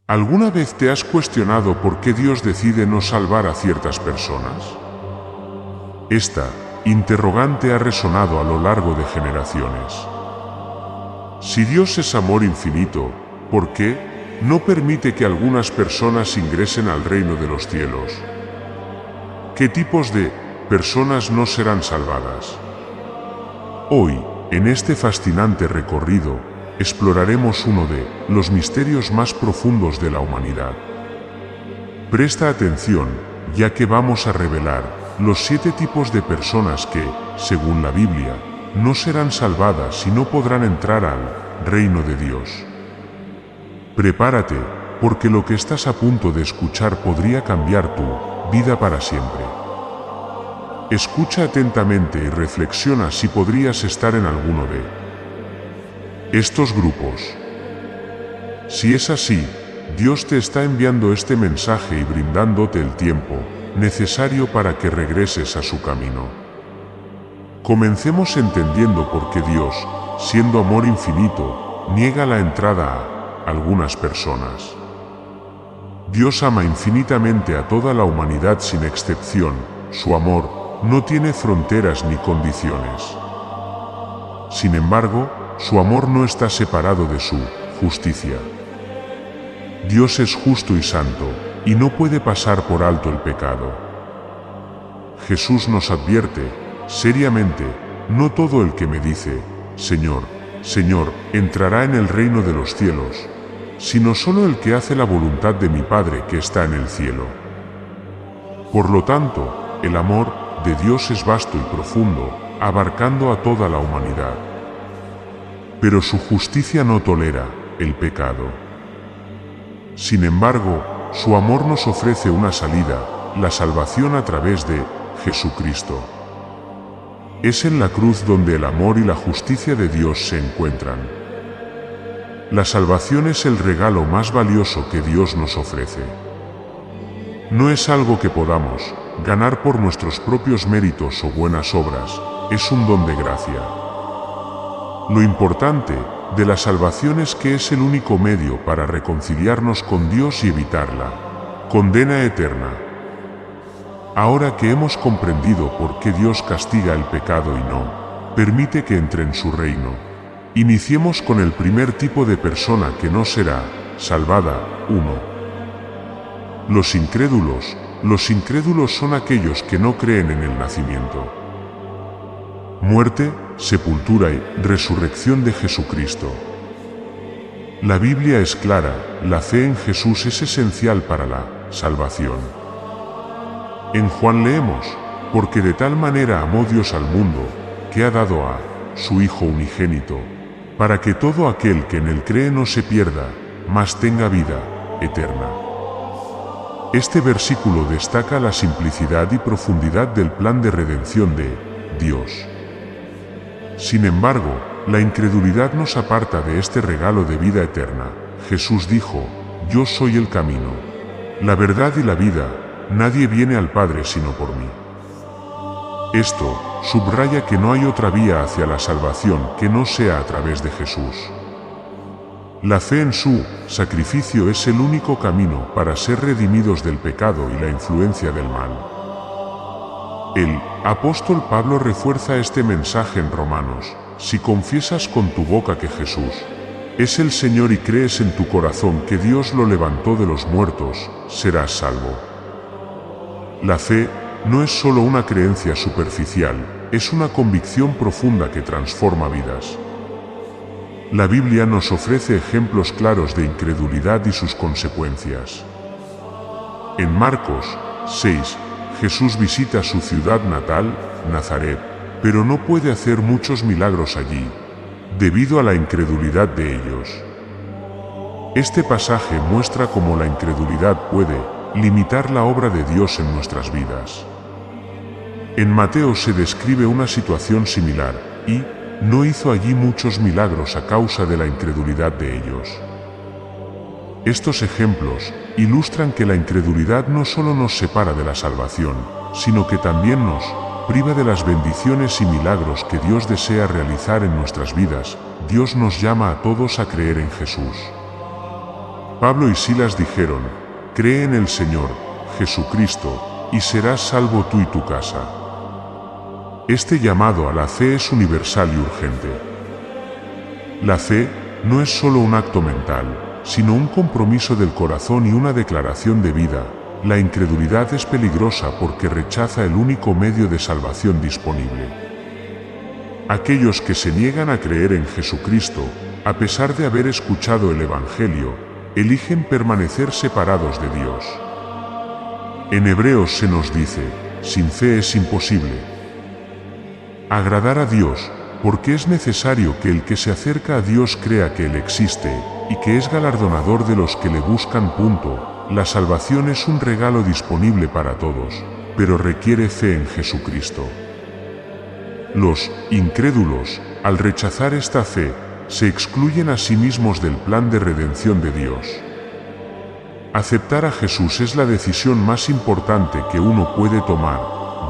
¿Alguna vez te has cuestionado por qué Dios decide no salvar a ciertas personas? Esta interrogante ha resonado a lo largo de generaciones. Si Dios es amor infinito, ¿por qué no permite que algunas personas ingresen al reino de los cielos? ¿Qué tipos de personas no serán salvadas? Hoy, en este fascinante recorrido, exploraremos uno de los misterios más profundos de la humanidad. Presta atención, ya que vamos a revelar los 7 tipos de personas que, según la Biblia, no serán salvadas y no podrán entrar al reino de Dios. Prepárate, porque lo que estás a punto de escuchar podría cambiar tu vida para siempre. Escucha atentamente y reflexiona si podrías estar en alguno de estos grupos. Si es así, Dios te está enviando este mensaje y brindándote el tiempo necesario para que regreses a su camino. Comencemos entendiendo por qué Dios, siendo amor infinito, niega la entrada a algunas personas. Dios ama infinitamente a toda la humanidad sin excepción. Su amor no tiene fronteras ni condiciones. Sin embargo, su amor no está separado de su justicia. Dios es justo y santo, y no puede pasar por alto el pecado. Jesús nos advierte, seriamente, no todo el que me dice, Señor, Señor, entrará en el reino de los cielos, sino solo el que hace la voluntad de mi Padre que está en el cielo. Por lo tanto, el amor de Dios es vasto y profundo, abarcando a toda la humanidad. Pero su justicia no tolera el pecado. Sin embargo, su amor nos ofrece una salida, la salvación a través de Jesucristo. Es en la cruz donde el amor y la justicia de Dios se encuentran. La salvación es el regalo más valioso que Dios nos ofrece. No es algo que podamos ganar por nuestros propios méritos o buenas obras, es un don de gracia. Lo importante de la salvación es que es el único medio para reconciliarnos con Dios y evitar la condena eterna. Ahora que hemos comprendido por qué Dios castiga el pecado y no permite que entre en su reino, iniciemos con el primer tipo de persona que no será salvada. 1. Los incrédulos. Los incrédulos son aquellos que no creen en el nacimiento, muerte, sepultura y resurrección de Jesucristo. La Biblia es clara, la fe en Jesús es esencial para la salvación. En Juan leemos, porque de tal manera amó Dios al mundo, que ha dado a su Hijo unigénito, para que todo aquel que en él cree no se pierda, mas tenga vida eterna. Este versículo destaca la simplicidad y profundidad del plan de redención de Dios. Sin embargo, la incredulidad nos aparta de este regalo de vida eterna. Jesús dijo, yo soy el camino, la verdad y la vida, nadie viene al Padre sino por mí. Esto subraya que no hay otra vía hacia la salvación que no sea a través de Jesús. La fe en su sacrificio es el único camino para ser redimidos del pecado y la influencia del mal. El apóstol Pablo refuerza este mensaje en Romanos, si confiesas con tu boca que Jesús es el Señor y crees en tu corazón que Dios lo levantó de los muertos, serás salvo. La fe no es solo una creencia superficial, es una convicción profunda que transforma vidas. La Biblia nos ofrece ejemplos claros de incredulidad y sus consecuencias. En Marcos 6, Jesús visita su ciudad natal, Nazaret, pero no puede hacer muchos milagros allí, debido a la incredulidad de ellos. Este pasaje muestra cómo la incredulidad puede limitar la obra de Dios en nuestras vidas. En Mateo se describe una situación similar, y no hizo allí muchos milagros a causa de la incredulidad de ellos. Estos ejemplos ilustran que la incredulidad no solo nos separa de la salvación, sino que también nos priva de las bendiciones y milagros que Dios desea realizar en nuestras vidas. Dios nos llama a todos a creer en Jesús. Pablo y Silas dijeron: cree en el Señor Jesucristo, y serás salvo tú y tu casa. Este llamado a la fe es universal y urgente. La fe no es solo un acto mental, sino un compromiso del corazón y una declaración de vida. La incredulidad es peligrosa porque rechaza el único medio de salvación disponible. Aquellos que se niegan a creer en Jesucristo, a pesar de haber escuchado el Evangelio, eligen permanecer separados de Dios. En Hebreos se nos dice: sin fe es imposible agradar a Dios, porque es necesario que el que se acerca a Dios crea que Él existe, y que es galardonador de los que le buscan. La salvación es un regalo disponible para todos, pero requiere fe en Jesucristo. Los incrédulos, al rechazar esta fe, se excluyen a sí mismos del plan de redención de Dios. Aceptar a Jesús es la decisión más importante que uno puede tomar,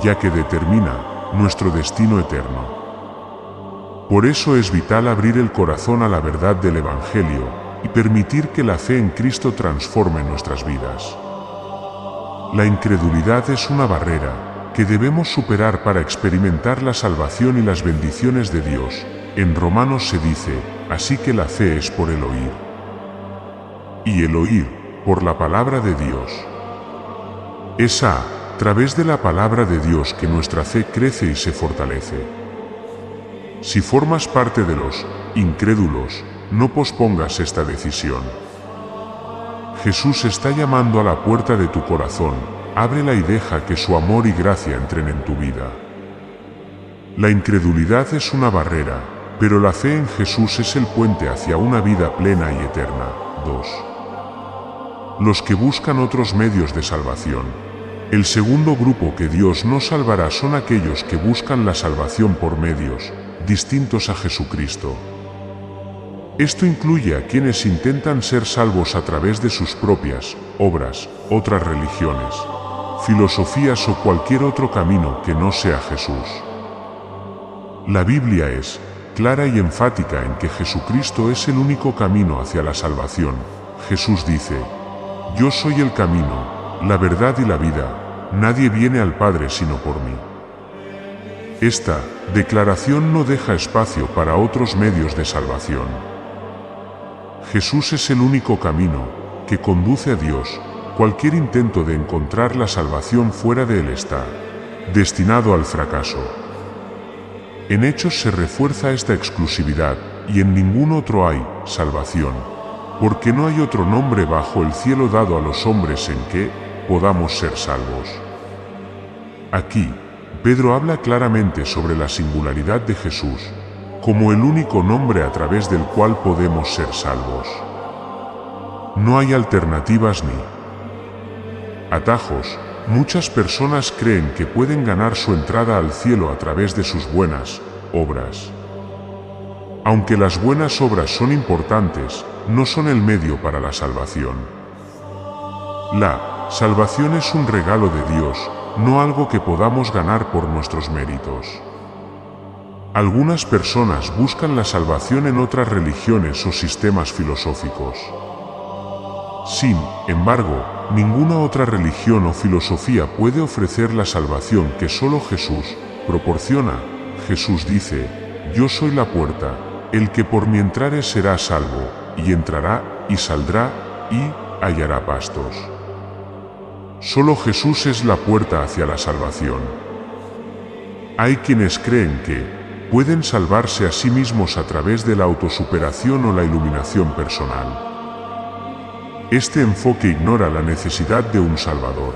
ya que determina nuestro destino eterno. Por eso es vital abrir el corazón a la verdad del Evangelio y permitir que la fe en Cristo transforme nuestras vidas. La incredulidad es una barrera que debemos superar para experimentar la salvación y las bendiciones de Dios. En Romanos se dice: así que la fe es por el oír, y el oír por la palabra de Dios. Es a través de la palabra de Dios que nuestra fe crece y se fortalece. Si formas parte de los incrédulos, no pospongas esta decisión. Jesús está llamando a la puerta de tu corazón. Ábrela y deja que su amor y gracia entren en tu vida. La incredulidad es una barrera, pero la fe en Jesús es el puente hacia una vida plena y eterna. 2. Los que buscan otros medios de salvación. El segundo grupo que Dios no salvará son aquellos que buscan la salvación por medios distintos a Jesucristo. Esto incluye a quienes intentan ser salvos a través de sus propias obras, otras religiones, filosofías o cualquier otro camino que no sea Jesús. La Biblia es clara y enfática en que Jesucristo es el único camino hacia la salvación. Jesús dice: yo soy el camino, la verdad y la vida, nadie viene al Padre sino por mí. Esta declaración no deja espacio para otros medios de salvación. Jesús es el único camino que conduce a Dios. Cualquier intento de encontrar la salvación fuera de Él está destinado al fracaso. En Hechos se refuerza esta exclusividad: y en ningún otro hay salvación, porque no hay otro nombre bajo el cielo dado a los hombres en que podamos ser salvos. Aquí, Pedro habla claramente sobre la singularidad de Jesús, como el único nombre a través del cual podemos ser salvos. No hay alternativas ni atajos. Muchas personas creen que pueden ganar su entrada al cielo a través de sus buenas obras. Aunque las buenas obras son importantes, no son el medio para la salvación. La salvación es un regalo de Dios, no algo que podamos ganar por nuestros méritos. Algunas personas buscan la salvación en otras religiones o sistemas filosóficos. Sin embargo, ninguna otra religión o filosofía puede ofrecer la salvación que solo Jesús proporciona. Jesús dice: yo soy la puerta, el que por mí entrare será salvo, y entrará, y saldrá, y hallará pastos. Solo Jesús es la puerta hacia la salvación. Hay quienes creen que pueden salvarse a sí mismos a través de la autosuperación o la iluminación personal. Este enfoque ignora la necesidad de un Salvador.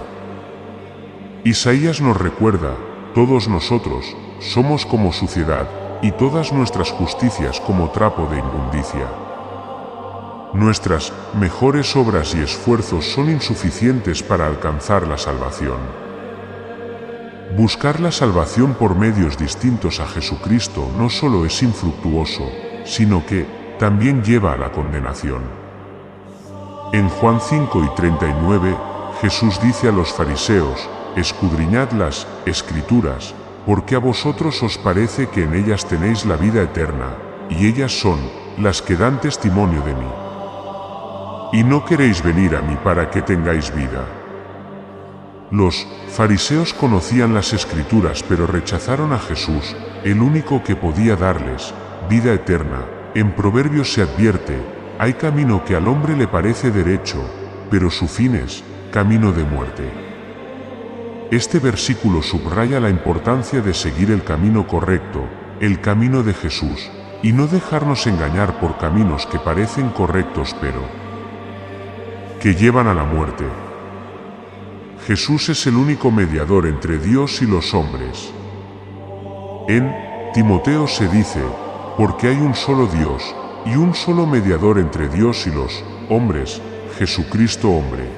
Isaías nos recuerda: todos nosotros somos como suciedad, y todas nuestras justicias como trapo de inmundicia. Nuestras mejores obras y esfuerzos son insuficientes para alcanzar la salvación. Buscar la salvación por medios distintos a Jesucristo no solo es infructuoso, sino que también lleva a la condenación. En Juan 5:39, Jesús dice a los fariseos: escudriñad las Escrituras, porque a vosotros os parece que en ellas tenéis la vida eterna, y ellas son las que dan testimonio de mí. y no queréis venir a mí para que tengáis vida. Los fariseos conocían las Escrituras, pero rechazaron a Jesús, el único que podía darles vida eterna. En Proverbios se advierte: hay camino que al hombre le parece derecho, pero su fin es camino de muerte. Este versículo subraya la importancia de seguir el camino correcto, el camino de Jesús, y no dejarnos engañar por caminos que parecen correctos pero que llevan a la muerte. Jesús es el único mediador entre Dios y los hombres. En Timoteo se dice: porque hay un solo Dios, y un solo mediador entre Dios y los hombres, Jesucristo hombre.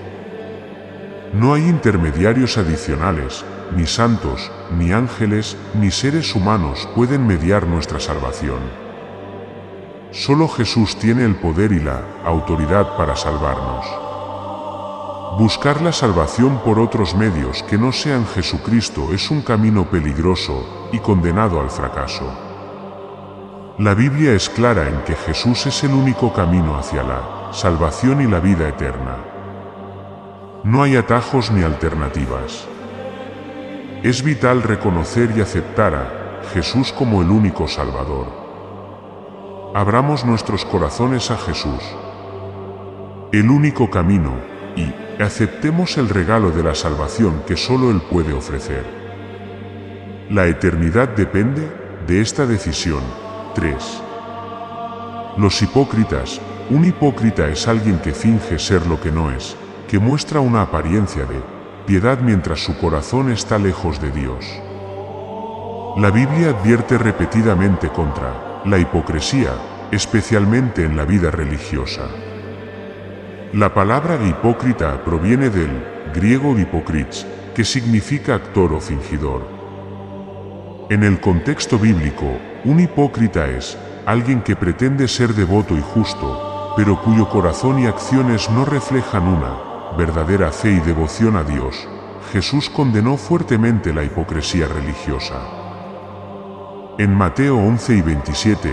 No hay intermediarios adicionales, ni santos, ni ángeles, ni seres humanos pueden mediar nuestra salvación. Solo Jesús tiene el poder y la autoridad para salvarnos. Buscar la salvación por otros medios que no sean Jesucristo es un camino peligroso y condenado al fracaso. La Biblia es clara en que Jesús es el único camino hacia la salvación y la vida eterna. No hay atajos ni alternativas. Es vital reconocer y aceptar a Jesús como el único Salvador. Abramos nuestros corazones a Jesús, el único camino, y aceptemos el regalo de la salvación que solo Él puede ofrecer. La eternidad depende de esta decisión. 3. Los hipócritas. Un hipócrita es alguien que finge ser lo que no es, que muestra una apariencia de piedad mientras su corazón está lejos de Dios. La Biblia advierte repetidamente contra la hipocresía, especialmente en la vida religiosa. La palabra hipócrita proviene del griego hipokrites, que significa actor o fingidor. En el contexto bíblico, un hipócrita es alguien que pretende ser devoto y justo, pero cuyo corazón y acciones no reflejan una verdadera fe y devoción a Dios. Jesús condenó fuertemente la hipocresía religiosa. En Mateo 11 y 27,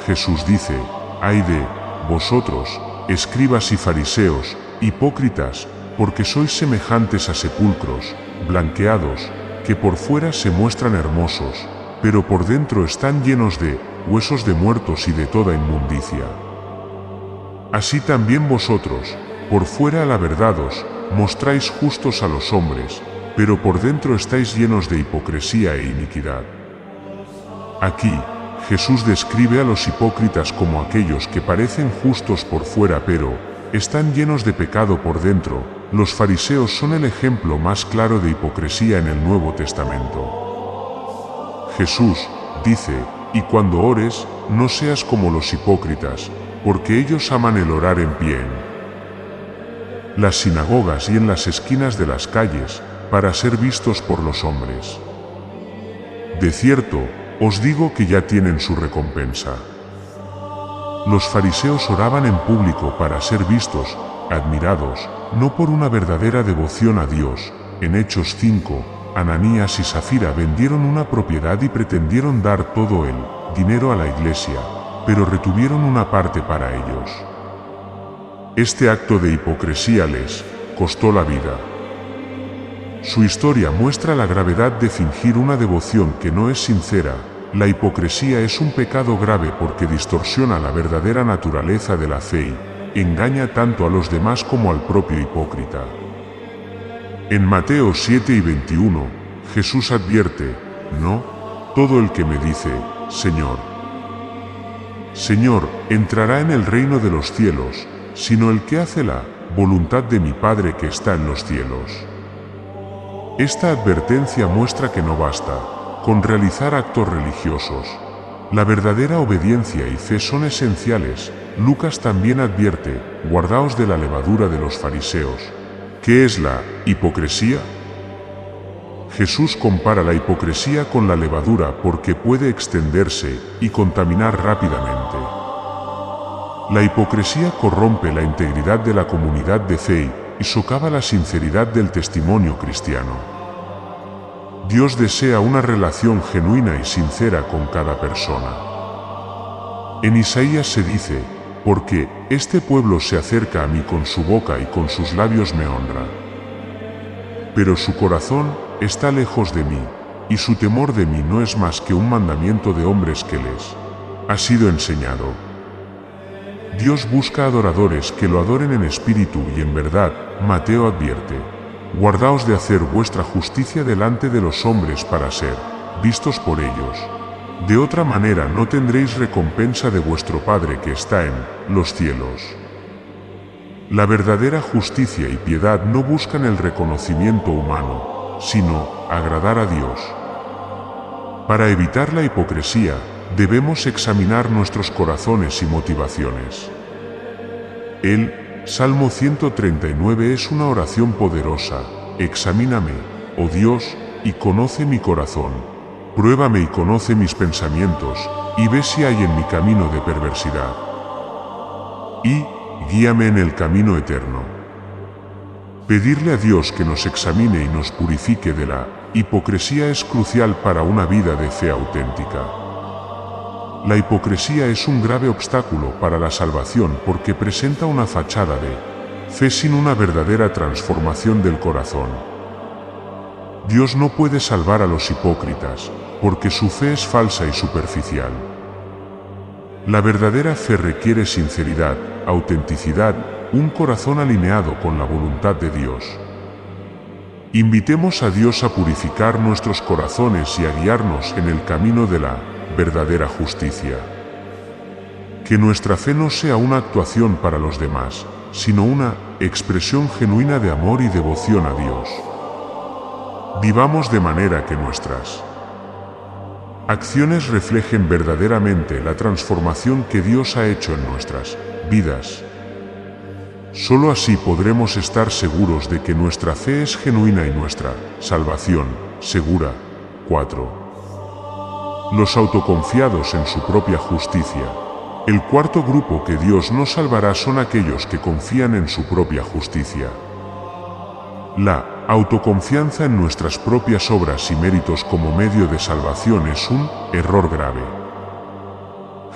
Jesús dice: «Ay de vosotros, escribas y fariseos, hipócritas, porque sois semejantes a sepulcros, blanqueados, que por fuera se muestran hermosos, pero por dentro están llenos de huesos de muertos y de toda inmundicia. Así también vosotros, por fuera a la verdad os mostráis justos a los hombres, pero por dentro estáis llenos de hipocresía e iniquidad». Aquí, Jesús describe a los hipócritas como aquellos que parecen justos por fuera pero están llenos de pecado por dentro. Los fariseos son el ejemplo más claro de hipocresía en el Nuevo Testamento. Jesús dice: «Y cuando ores, no seas como los hipócritas, porque ellos aman el orar en pie en las sinagogas y en las esquinas de las calles, para ser vistos por los hombres. De cierto, os digo que ya tienen su recompensa». Los fariseos oraban en público para ser vistos, admirados, no por una verdadera devoción a Dios. En Hechos 5, Ananías y Safira vendieron una propiedad y pretendieron dar todo el dinero a la iglesia, pero retuvieron una parte para ellos. Este acto de hipocresía les costó la vida. Su historia muestra la gravedad de fingir una devoción que no es sincera. La hipocresía es un pecado grave porque distorsiona la verdadera naturaleza de la fe y engaña tanto a los demás como al propio hipócrita. En Mateo 7 y 21, Jesús advierte: «No todo el que me dice, Señor, Señor, entrará en el reino de los cielos, sino el que hace la voluntad de mi Padre que está en los cielos». Esta advertencia muestra que no basta con realizar actos religiosos. La verdadera obediencia y fe son esenciales. Lucas también advierte: «Guardaos de la levadura de los fariseos». ¿Qué es la hipocresía? Jesús compara la hipocresía con la levadura porque puede extenderse y contaminar rápidamente. La hipocresía corrompe la integridad de la comunidad de fe y socava la sinceridad del testimonio cristiano. Dios desea una relación genuina y sincera con cada persona. En Isaías se dice: porque este pueblo se acerca a mí con su boca y con sus labios me honra. Pero su corazón está lejos de mí, y su temor de mí no es más que un mandamiento de hombres que les ha sido enseñado. Dios busca adoradores que lo adoren en espíritu y en verdad. Mateo advierte: guardaos de hacer vuestra justicia delante de los hombres para ser vistos por ellos. De otra manera no tendréis recompensa de vuestro Padre que está en los cielos. La verdadera justicia y piedad no buscan el reconocimiento humano, sino agradar a Dios. Para evitar la hipocresía, debemos examinar nuestros corazones y motivaciones. El Salmo 139 es una oración poderosa. Examíname, oh Dios, y conoce mi corazón. Pruébame y conoce mis pensamientos, y ve si hay en mi camino de perversidad. Y guíame en el camino eterno. Pedirle a Dios que nos examine y nos purifique de la hipocresía es crucial para una vida de fe auténtica. La hipocresía es un grave obstáculo para la salvación porque presenta una fachada de fe sin una verdadera transformación del corazón. Dios no puede salvar a los hipócritas, porque su fe es falsa y superficial. La verdadera fe requiere sinceridad, autenticidad, un corazón alineado con la voluntad de Dios. Invitemos a Dios a purificar nuestros corazones y a guiarnos en el camino de la verdadera justicia. Que nuestra fe no sea una actuación para los demás, sino una expresión genuina de amor y devoción a Dios. Vivamos de manera que nuestras acciones reflejen verdaderamente la transformación que Dios ha hecho en nuestras vidas. Solo así podremos estar seguros de que nuestra fe es genuina y nuestra salvación segura. 4. Los autoconfiados en su propia justicia. El cuarto grupo que Dios no salvará son aquellos que confían en su propia justicia. La autoconfianza en nuestras propias obras y méritos como medio de salvación es un error grave.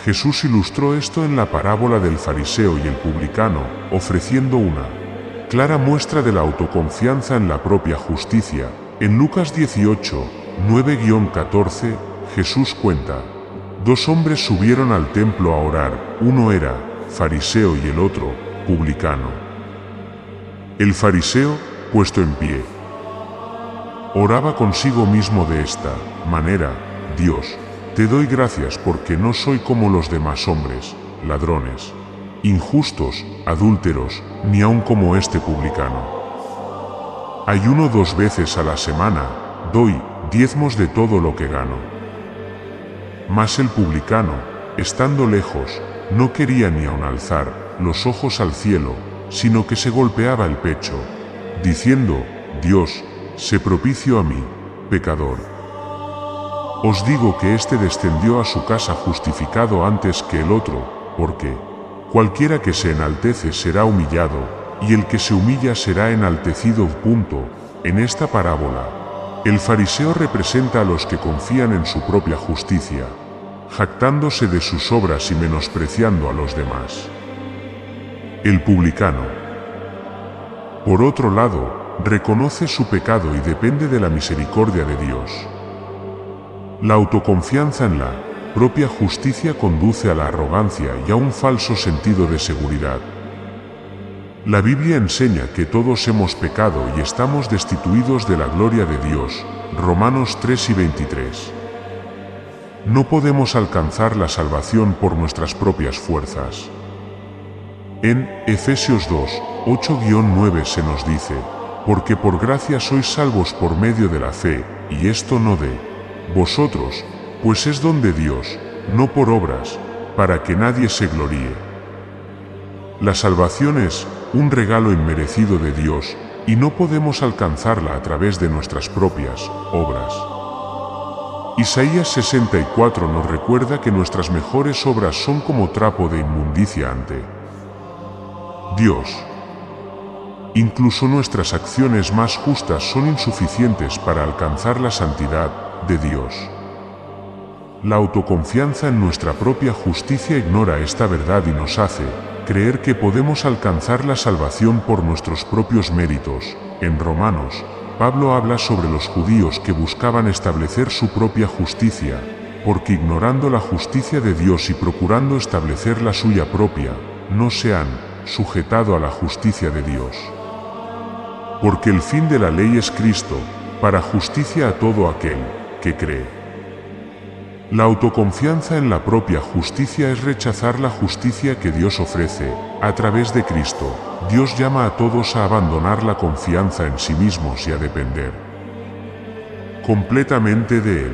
Jesús ilustró esto en la parábola del fariseo y el publicano, ofreciendo una clara muestra de la autoconfianza en la propia justicia. En Lucas 18, 9-14, Jesús cuenta: dos hombres subieron al templo a orar, uno era fariseo y el otro publicano. El fariseo, puesto en pie, oraba consigo mismo de esta manera: Dios, te doy gracias porque no soy como los demás hombres, ladrones, injustos, adúlteros, ni aun como este publicano. Ayuno 2 veces a la semana, doy diezmos de todo lo que gano. Mas el publicano, estando lejos, no quería ni aun alzar los ojos al cielo, sino que se golpeaba el pecho, diciendo: Dios, sé propicio a mí, pecador. Os digo que éste descendió a su casa justificado antes que el otro, porque cualquiera que se enaltece será humillado, y el que se humilla será enaltecido. En esta parábola, el fariseo representa a los que confían en su propia justicia, jactándose de sus obras y menospreciando a los demás. El publicano, por otro lado, reconoce su pecado y depende de la misericordia de Dios. La autoconfianza en la propia justicia conduce a la arrogancia y a un falso sentido de seguridad. La Biblia enseña que todos hemos pecado y estamos destituidos de la gloria de Dios. Romanos 3:23. No podemos alcanzar la salvación por nuestras propias fuerzas. En Efesios 2:8-9 se nos dice: porque por gracia sois salvos por medio de la fe, y esto no de vosotros, pues es don de Dios, no por obras, para que nadie se gloríe. La salvación es un regalo inmerecido de Dios, y no podemos alcanzarla a través de nuestras propias obras. Isaías 64 nos recuerda que nuestras mejores obras son como trapo de inmundicia ante Dios. Incluso nuestras acciones más justas son insuficientes para alcanzar la santidad de Dios. La autoconfianza en nuestra propia justicia ignora esta verdad y nos hace creer que podemos alcanzar la salvación por nuestros propios méritos. En Romanos, Pablo habla sobre los judíos que buscaban establecer su propia justicia, porque ignorando la justicia de Dios y procurando establecer la suya propia, no se han sujetado a la justicia de Dios. Porque el fin de la ley es Cristo, para justicia a todo aquel que cree. La autoconfianza en la propia justicia es rechazar la justicia que Dios ofrece. A través de Cristo, Dios llama a todos a abandonar la confianza en sí mismos y a depender completamente de Él.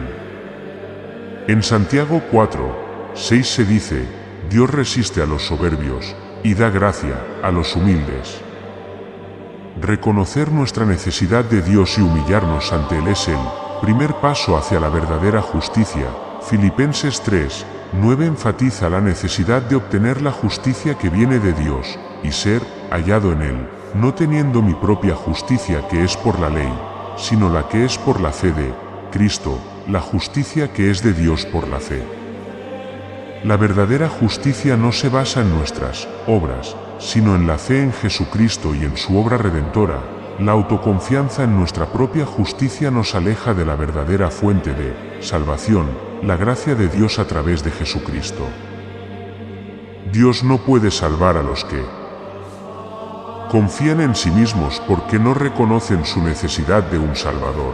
En Santiago 4:6 se dice, Dios resiste a los soberbios y da gracia a los humildes. Reconocer nuestra necesidad de Dios y humillarnos ante Él es el primer paso hacia la verdadera justicia. Filipenses 3:9 enfatiza la necesidad de obtener la justicia que viene de Dios y ser hallado en Él, no teniendo mi propia justicia que es por la ley, sino la que es por la fe de Cristo, la justicia que es de Dios por la fe. La verdadera justicia no se basa en nuestras obras, sino en la fe en Jesucristo y en su obra redentora. La autoconfianza en nuestra propia justicia nos aleja de la verdadera fuente de salvación, la gracia de Dios a través de Jesucristo. Dios no puede salvar a los que confían en sí mismos porque no reconocen su necesidad de un Salvador.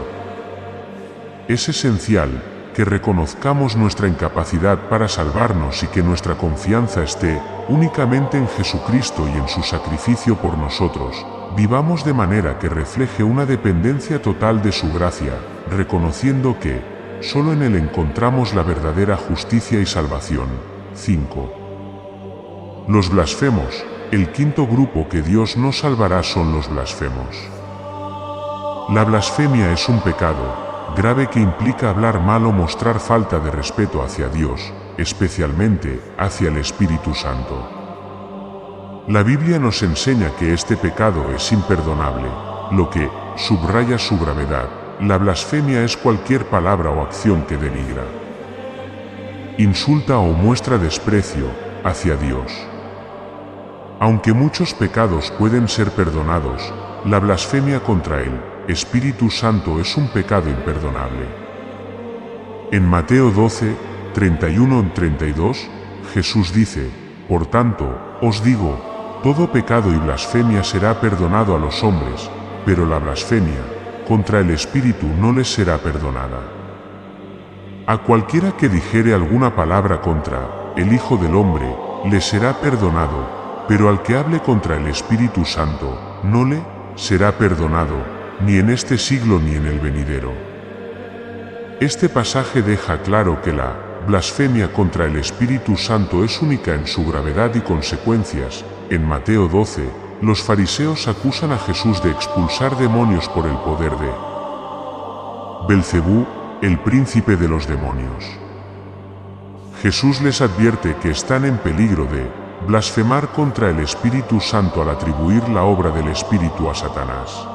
Es esencial que reconozcamos nuestra incapacidad para salvarnos y que nuestra confianza esté únicamente en Jesucristo y en su sacrificio por nosotros. Vivamos de manera que refleje una dependencia total de su gracia, reconociendo que solo en Él encontramos la verdadera justicia y salvación. 5. Los blasfemos. El quinto grupo que Dios no salvará son los blasfemos. La blasfemia es un pecado grave que implica hablar mal o mostrar falta de respeto hacia Dios, especialmente hacia el Espíritu Santo. La Biblia nos enseña que este pecado es imperdonable, lo que subraya su gravedad. La blasfemia es cualquier palabra o acción que denigra, insulta o muestra desprecio hacia Dios. Aunque muchos pecados pueden ser perdonados, la blasfemia contra el Espíritu Santo es un pecado imperdonable. En Mateo 12:31-32, Jesús dice, por tanto, os digo, todo pecado y blasfemia será perdonado a los hombres, pero la blasfemia contra el Espíritu no les será perdonada. A cualquiera que dijere alguna palabra contra el Hijo del Hombre, le será perdonado, pero al que hable contra el Espíritu Santo, no le será perdonado, ni en este siglo ni en el venidero. Este pasaje deja claro que la blasfemia contra el Espíritu Santo es única en su gravedad y consecuencias. En Mateo 12, los fariseos acusan a Jesús de expulsar demonios por el poder de Belcebú, el príncipe de los demonios. Jesús les advierte que están en peligro de blasfemar contra el Espíritu Santo al atribuir la obra del Espíritu a Satanás.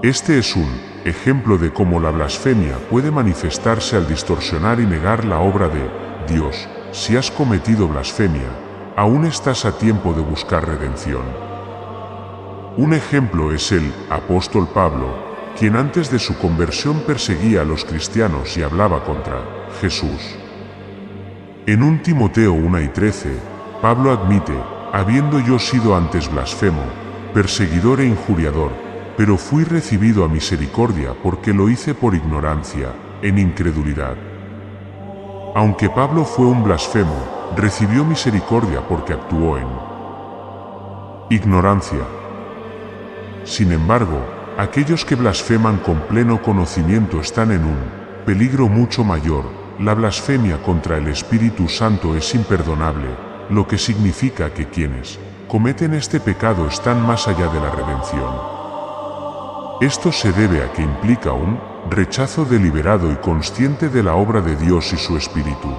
Este es un ejemplo de cómo la blasfemia puede manifestarse al distorsionar y negar la obra de Dios. Si has cometido blasfemia, aún estás a tiempo de buscar redención. Un ejemplo es el apóstol Pablo, quien antes de su conversión perseguía a los cristianos y hablaba contra Jesús. En 1 Timoteo 1:13, Pablo admite, habiendo yo sido antes blasfemo, perseguidor e injuriador, pero fui recibido a misericordia porque lo hice por ignorancia, en incredulidad. Aunque Pablo fue un blasfemo, recibió misericordia porque actuó en ignorancia. Sin embargo, aquellos que blasfeman con pleno conocimiento están en un peligro mucho mayor. La blasfemia contra el Espíritu Santo es imperdonable, lo que significa que quienes cometen este pecado están más allá de la redención. Esto se debe a que implica un rechazo deliberado y consciente de la obra de Dios y su Espíritu.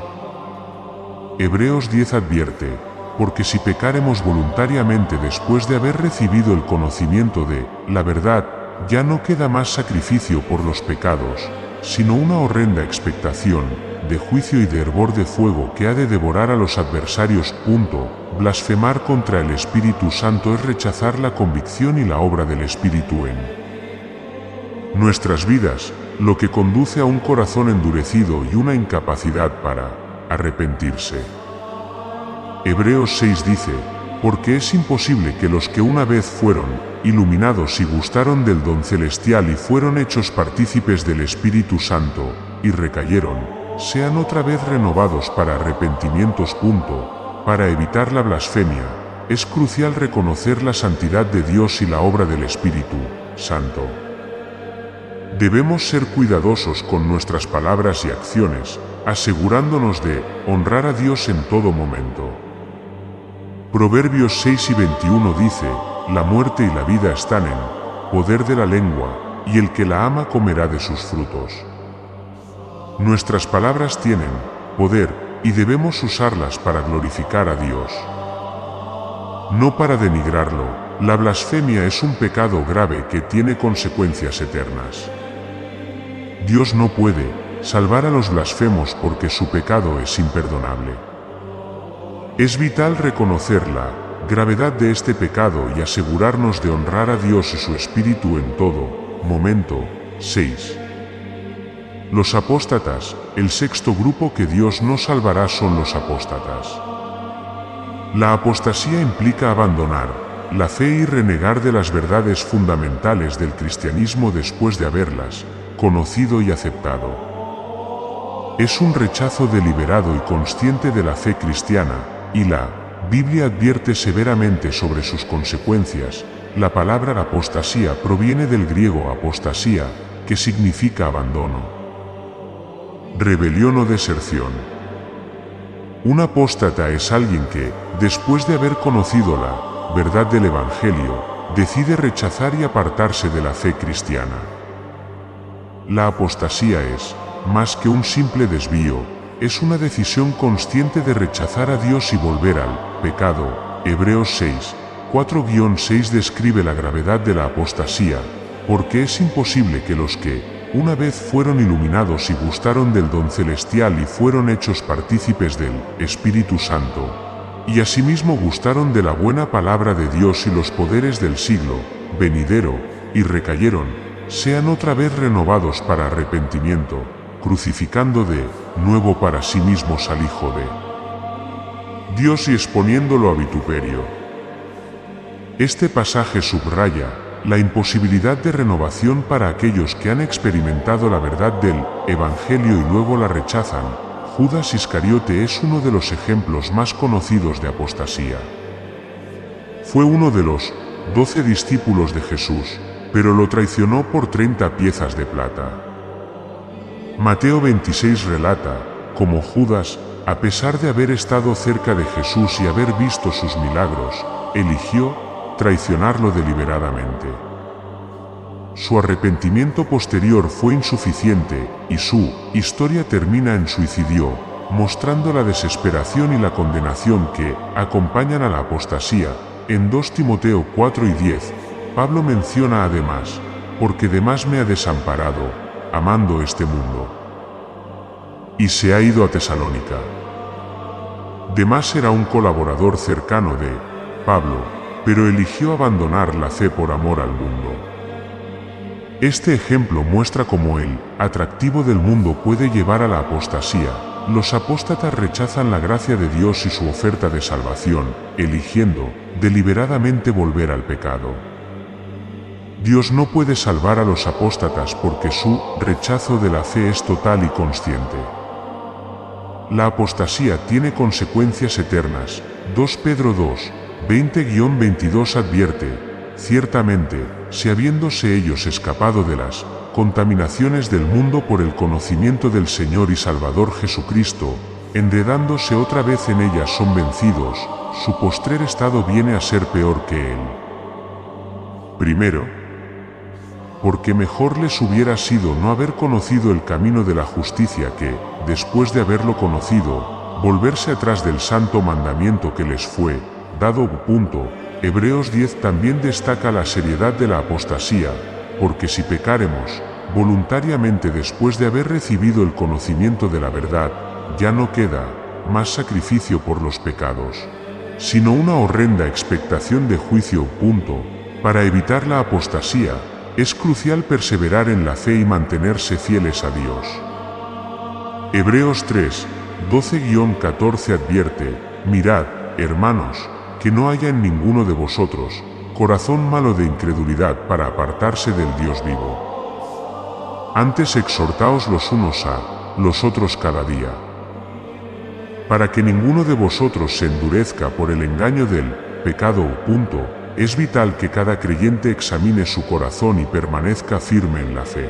Hebreos 10 advierte, porque si pecaremos voluntariamente después de haber recibido el conocimiento de la verdad, ya no queda más sacrificio por los pecados, sino una horrenda expectación de juicio y de hervor de fuego que ha de devorar a los adversarios. Blasfemar contra el Espíritu Santo es rechazar la convicción y la obra del Espíritu en nuestras vidas, lo que conduce a un corazón endurecido y una incapacidad para arrepentirse. Hebreos 6 dice, porque es imposible que los que una vez fueron iluminados y gustaron del don celestial y fueron hechos partícipes del Espíritu Santo, y recayeron, sean otra vez renovados para arrepentimientos. Para evitar la blasfemia, es crucial reconocer la santidad de Dios y la obra del Espíritu Santo. Debemos ser cuidadosos con nuestras palabras y acciones, asegurándonos de honrar a Dios en todo momento. Proverbios 6 y 21 dice, la muerte y la vida están en poder de la lengua, y el que la ama comerá de sus frutos. Nuestras palabras tienen poder y debemos usarlas para glorificar a Dios, no para denigrarlo. La blasfemia es un pecado grave que tiene consecuencias eternas. Dios no puede salvar a los blasfemos porque su pecado es imperdonable. Es vital reconocer la gravedad de este pecado y asegurarnos de honrar a Dios y su Espíritu en todo momento. 6. Los apóstatas, el sexto grupo que Dios no salvará son los apóstatas. La apostasía implica abandonar la fe y renegar de las verdades fundamentales del cristianismo después de haberlas conocido y aceptado. Es un rechazo deliberado y consciente de la fe cristiana, y la Biblia advierte severamente sobre sus consecuencias. La palabra apostasía proviene del griego apostasía, que significa abandono, rebelión o deserción. Un apóstata es alguien que, después de haber conocido la verdad del Evangelio, decide rechazar y apartarse de la fe cristiana. La apostasía es, más que un simple desvío, es una decisión consciente de rechazar a Dios y volver al pecado. Hebreos 6, 4-6 describe la gravedad de la apostasía, porque es imposible que los que una vez fueron iluminados y gustaron del don celestial y fueron hechos partícipes del Espíritu Santo, y asimismo gustaron de la buena palabra de Dios y los poderes del siglo venidero, y recayeron, sean otra vez renovados para arrepentimiento, crucificando de nuevo para sí mismos al Hijo de Dios y exponiéndolo a vituperio. Este pasaje subraya la imposibilidad de renovación para aquellos que han experimentado la verdad del Evangelio y luego la rechazan. Judas Iscariote es uno de los ejemplos más conocidos de apostasía. Fue uno de los 12 discípulos de Jesús, pero lo traicionó por 30 piezas de plata. Mateo 26 relata, como Judas, a pesar de haber estado cerca de Jesús y haber visto sus milagros, eligió traicionarlo deliberadamente. Su arrepentimiento posterior fue insuficiente, y su historia termina en suicidio, mostrando la desesperación y la condenación que acompañan a la apostasía. En 2 Timoteo 4:10, Pablo menciona además, porque demás me ha desamparado, amando este mundo, y se ha ido a Tesalónica. Demás era un colaborador cercano de Pablo, pero eligió abandonar la fe por amor al mundo. Este ejemplo muestra cómo el atractivo del mundo puede llevar a la apostasía. Los apóstatas rechazan la gracia de Dios y su oferta de salvación, eligiendo deliberadamente volver al pecado. Dios no puede salvar a los apóstatas porque su rechazo de la fe es total y consciente. La apostasía tiene consecuencias eternas. 2 Pedro 2, 20-22 advierte, ciertamente, si habiéndose ellos escapado de las contaminaciones del mundo por el conocimiento del Señor y Salvador Jesucristo, enredándose otra vez en ellas son vencidos, su postrer estado viene a ser peor que él. Primero, porque mejor les hubiera sido no haber conocido el camino de la justicia que, después de haberlo conocido, volverse atrás del santo mandamiento que les fue dado. Hebreos 10 también destaca la seriedad de la apostasía, porque si pecáremos, voluntariamente después de haber recibido el conocimiento de la verdad, ya no queda más sacrificio por los pecados, sino una horrenda expectación de juicio. Para evitar la apostasía, es crucial perseverar en la fe y mantenerse fieles a Dios. Hebreos 3, 12-14 advierte: mirad, hermanos, que no haya en ninguno de vosotros corazón malo de incredulidad para apartarse del Dios vivo. Antes exhortaos los unos a los otros cada día, para que ninguno de vosotros se endurezca por el engaño del pecado. Es vital que cada creyente examine su corazón y permanezca firme en la fe.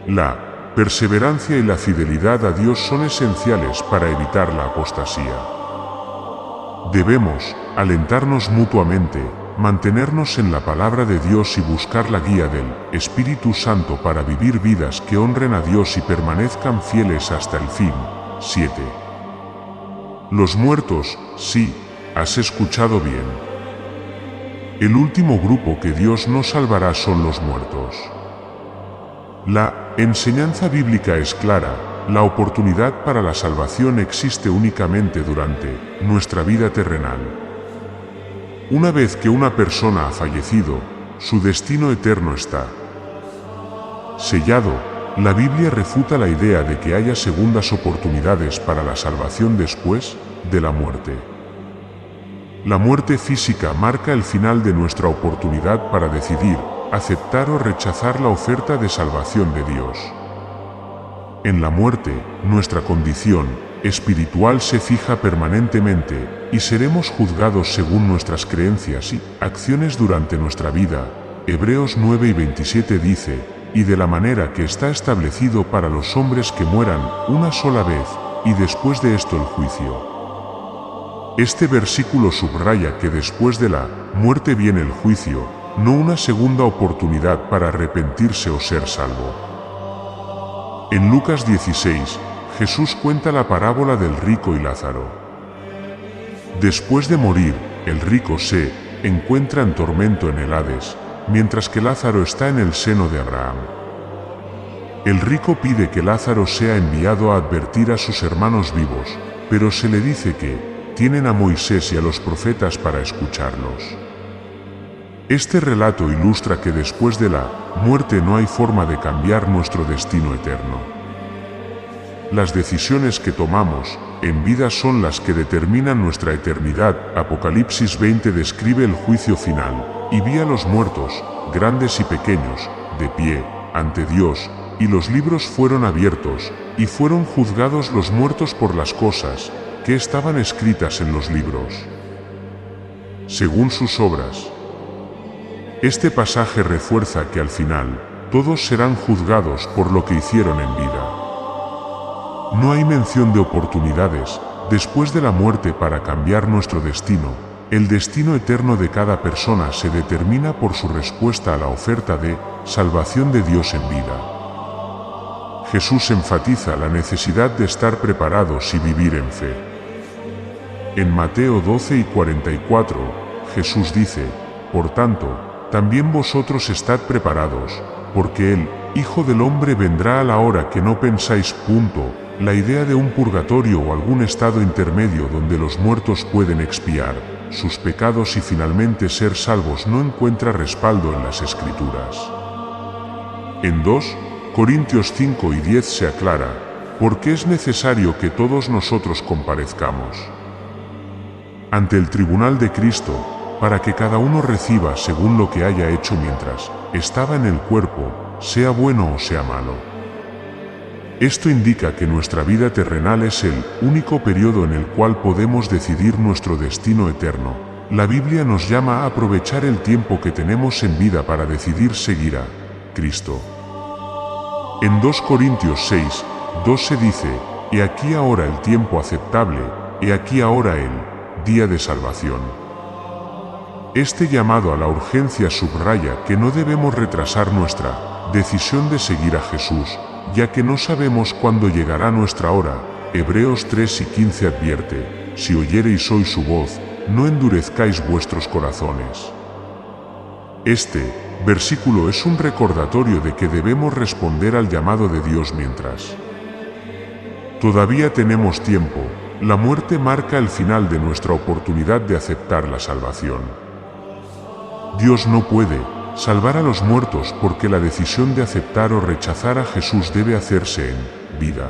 La perseverancia y la fidelidad a Dios son esenciales para evitar la apostasía. Debemos alentarnos mutuamente, mantenernos en la palabra de Dios y buscar la guía del Espíritu Santo para vivir vidas que honren a Dios y permanezcan fieles hasta el fin. 7. Los muertos, sí, has escuchado bien. El último grupo que Dios no salvará son los muertos. La enseñanza bíblica es clara: la oportunidad para la salvación existe únicamente durante nuestra vida terrenal. Una vez que una persona ha fallecido, su destino eterno está sellado. La Biblia refuta la idea de que haya segundas oportunidades para la salvación después de la muerte. La muerte física marca el final de nuestra oportunidad para decidir aceptar o rechazar la oferta de salvación de Dios. En la muerte, nuestra condición espiritual se fija permanentemente y seremos juzgados según nuestras creencias y acciones durante nuestra vida. Hebreos 9:27 dice: y de la manera que está establecido para los hombres que mueran una sola vez, y después de esto el juicio. Este versículo subraya que después de la muerte viene el juicio, no una segunda oportunidad para arrepentirse o ser salvo. En Lucas 16, Jesús cuenta la parábola del rico y Lázaro. Después de morir, el rico se encuentra en tormento en el Hades, mientras que Lázaro está en el seno de Abraham. El rico pide que Lázaro sea enviado a advertir a sus hermanos vivos, pero se le dice que tienen a Moisés y a los profetas para escucharlos. Este relato ilustra que después de la muerte no hay forma de cambiar nuestro destino eterno. Las decisiones que tomamos en vida son las que determinan nuestra eternidad. Apocalipsis 20 describe el juicio final: y vi a los muertos, grandes y pequeños, de pie ante Dios, y los libros fueron abiertos, y fueron juzgados los muertos por las cosas que estaban escritas en los libros, según sus obras. Este pasaje refuerza que al final, todos serán juzgados por lo que hicieron en vida. No hay mención de oportunidades después de la muerte para cambiar nuestro destino. El destino eterno de cada persona se determina por su respuesta a la oferta de salvación de Dios en vida. Jesús enfatiza la necesidad de estar preparados y vivir en fe. En Mateo 12:44, Jesús dice: por tanto, también vosotros estad preparados, porque el Hijo del Hombre vendrá a la hora que no pensáis. La idea de un purgatorio o algún estado intermedio donde los muertos pueden expiar sus pecados y finalmente ser salvos no encuentra respaldo en las Escrituras. En 2 Corintios 5:10 se aclara: porque es necesario que todos nosotros comparezcamos ante el tribunal de Cristo, para que cada uno reciba según lo que haya hecho mientras estaba en el cuerpo, sea bueno o sea malo. Esto indica que nuestra vida terrenal es el único periodo en el cual podemos decidir nuestro destino eterno. La Biblia nos llama a aprovechar el tiempo que tenemos en vida para decidir seguir a Cristo. En 2 Corintios 6:2 se dice: he aquí ahora el tiempo aceptable, he aquí ahora el día de salvación. Este llamado a la urgencia subraya que no debemos retrasar nuestra decisión de seguir a Jesús, ya que no sabemos cuándo llegará nuestra hora. Hebreos 3:15 advierte: si oyereis hoy su voz, no endurezcáis vuestros corazones. Este versículo es un recordatorio de que debemos responder al llamado de Dios mientras todavía tenemos tiempo. La muerte marca el final de nuestra oportunidad de aceptar la salvación. Dios no puede salvar a los muertos porque la decisión de aceptar o rechazar a Jesús debe hacerse en vida.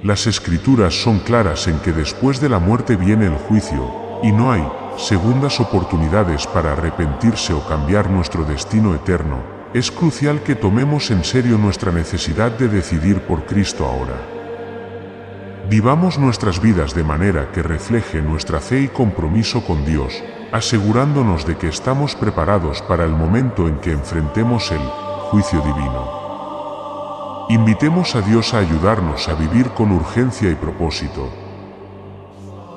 Las Escrituras son claras en que después de la muerte viene el juicio, y no hay segundas oportunidades para arrepentirse o cambiar nuestro destino eterno. Es crucial que tomemos en serio nuestra necesidad de decidir por Cristo ahora. Vivamos nuestras vidas de manera que refleje nuestra fe y compromiso con Dios, asegurándonos de que estamos preparados para el momento en que enfrentemos el juicio divino. Invitemos a Dios a ayudarnos a vivir con urgencia y propósito,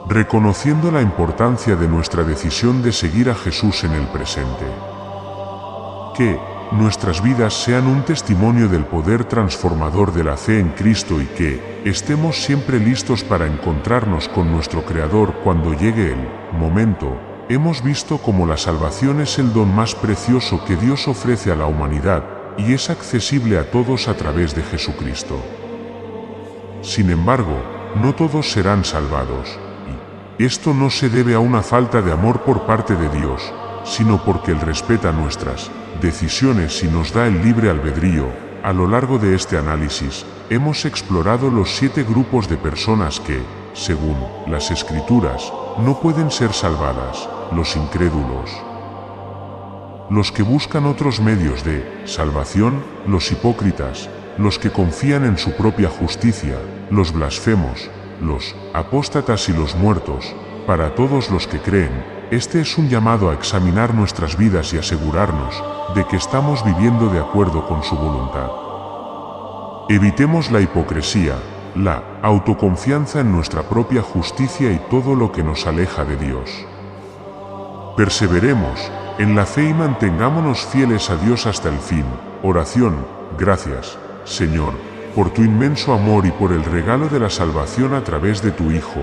reconociendo la importancia de nuestra decisión de seguir a Jesús en el presente. Que nuestras vidas sean un testimonio del poder transformador de la fe en Cristo y que estemos siempre listos para encontrarnos con nuestro Creador cuando llegue el momento. Hemos visto cómo la salvación es el don más precioso que Dios ofrece a la humanidad y es accesible a todos a través de Jesucristo. Sin embargo, no todos serán salvados, y esto no se debe a una falta de amor por parte de Dios, sino porque Él respeta nuestras decisiones y nos da el libre albedrío. A lo largo de este análisis, hemos explorado los 7 grupos de personas que, según las Escrituras, no pueden ser salvadas: los incrédulos, los que buscan otros medios de salvación, los hipócritas, los que confían en su propia justicia, los blasfemos, los apóstatas y los muertos. Para todos los que creen, este es un llamado a examinar nuestras vidas y asegurarnos de que estamos viviendo de acuerdo con su voluntad. Evitemos la hipocresía, la autoconfianza en nuestra propia justicia y todo lo que nos aleja de Dios. Perseveremos en la fe y mantengámonos fieles a Dios hasta el fin. Oración. Gracias, Señor, por tu inmenso amor y por el regalo de la salvación a través de tu Hijo,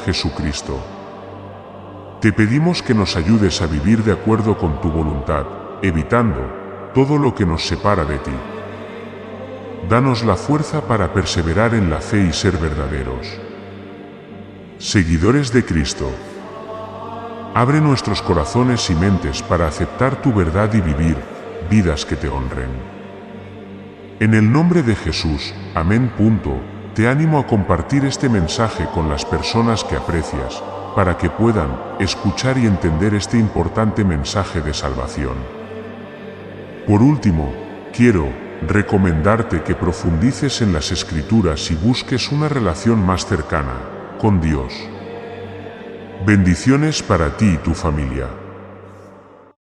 Jesucristo. Te pedimos que nos ayudes a vivir de acuerdo con tu voluntad, evitando todo lo que nos separa de ti. Danos la fuerza para perseverar en la fe y ser verdaderos seguidores de Cristo. Abre nuestros corazones y mentes para aceptar tu verdad y vivir vidas que te honren. En el nombre de Jesús, amén. Te animo a compartir este mensaje con las personas que aprecias, para que puedan escuchar y entender este importante mensaje de salvación. Por último, quiero recomendarte que profundices en las Escrituras y busques una relación más cercana con Dios. Bendiciones para ti y tu familia.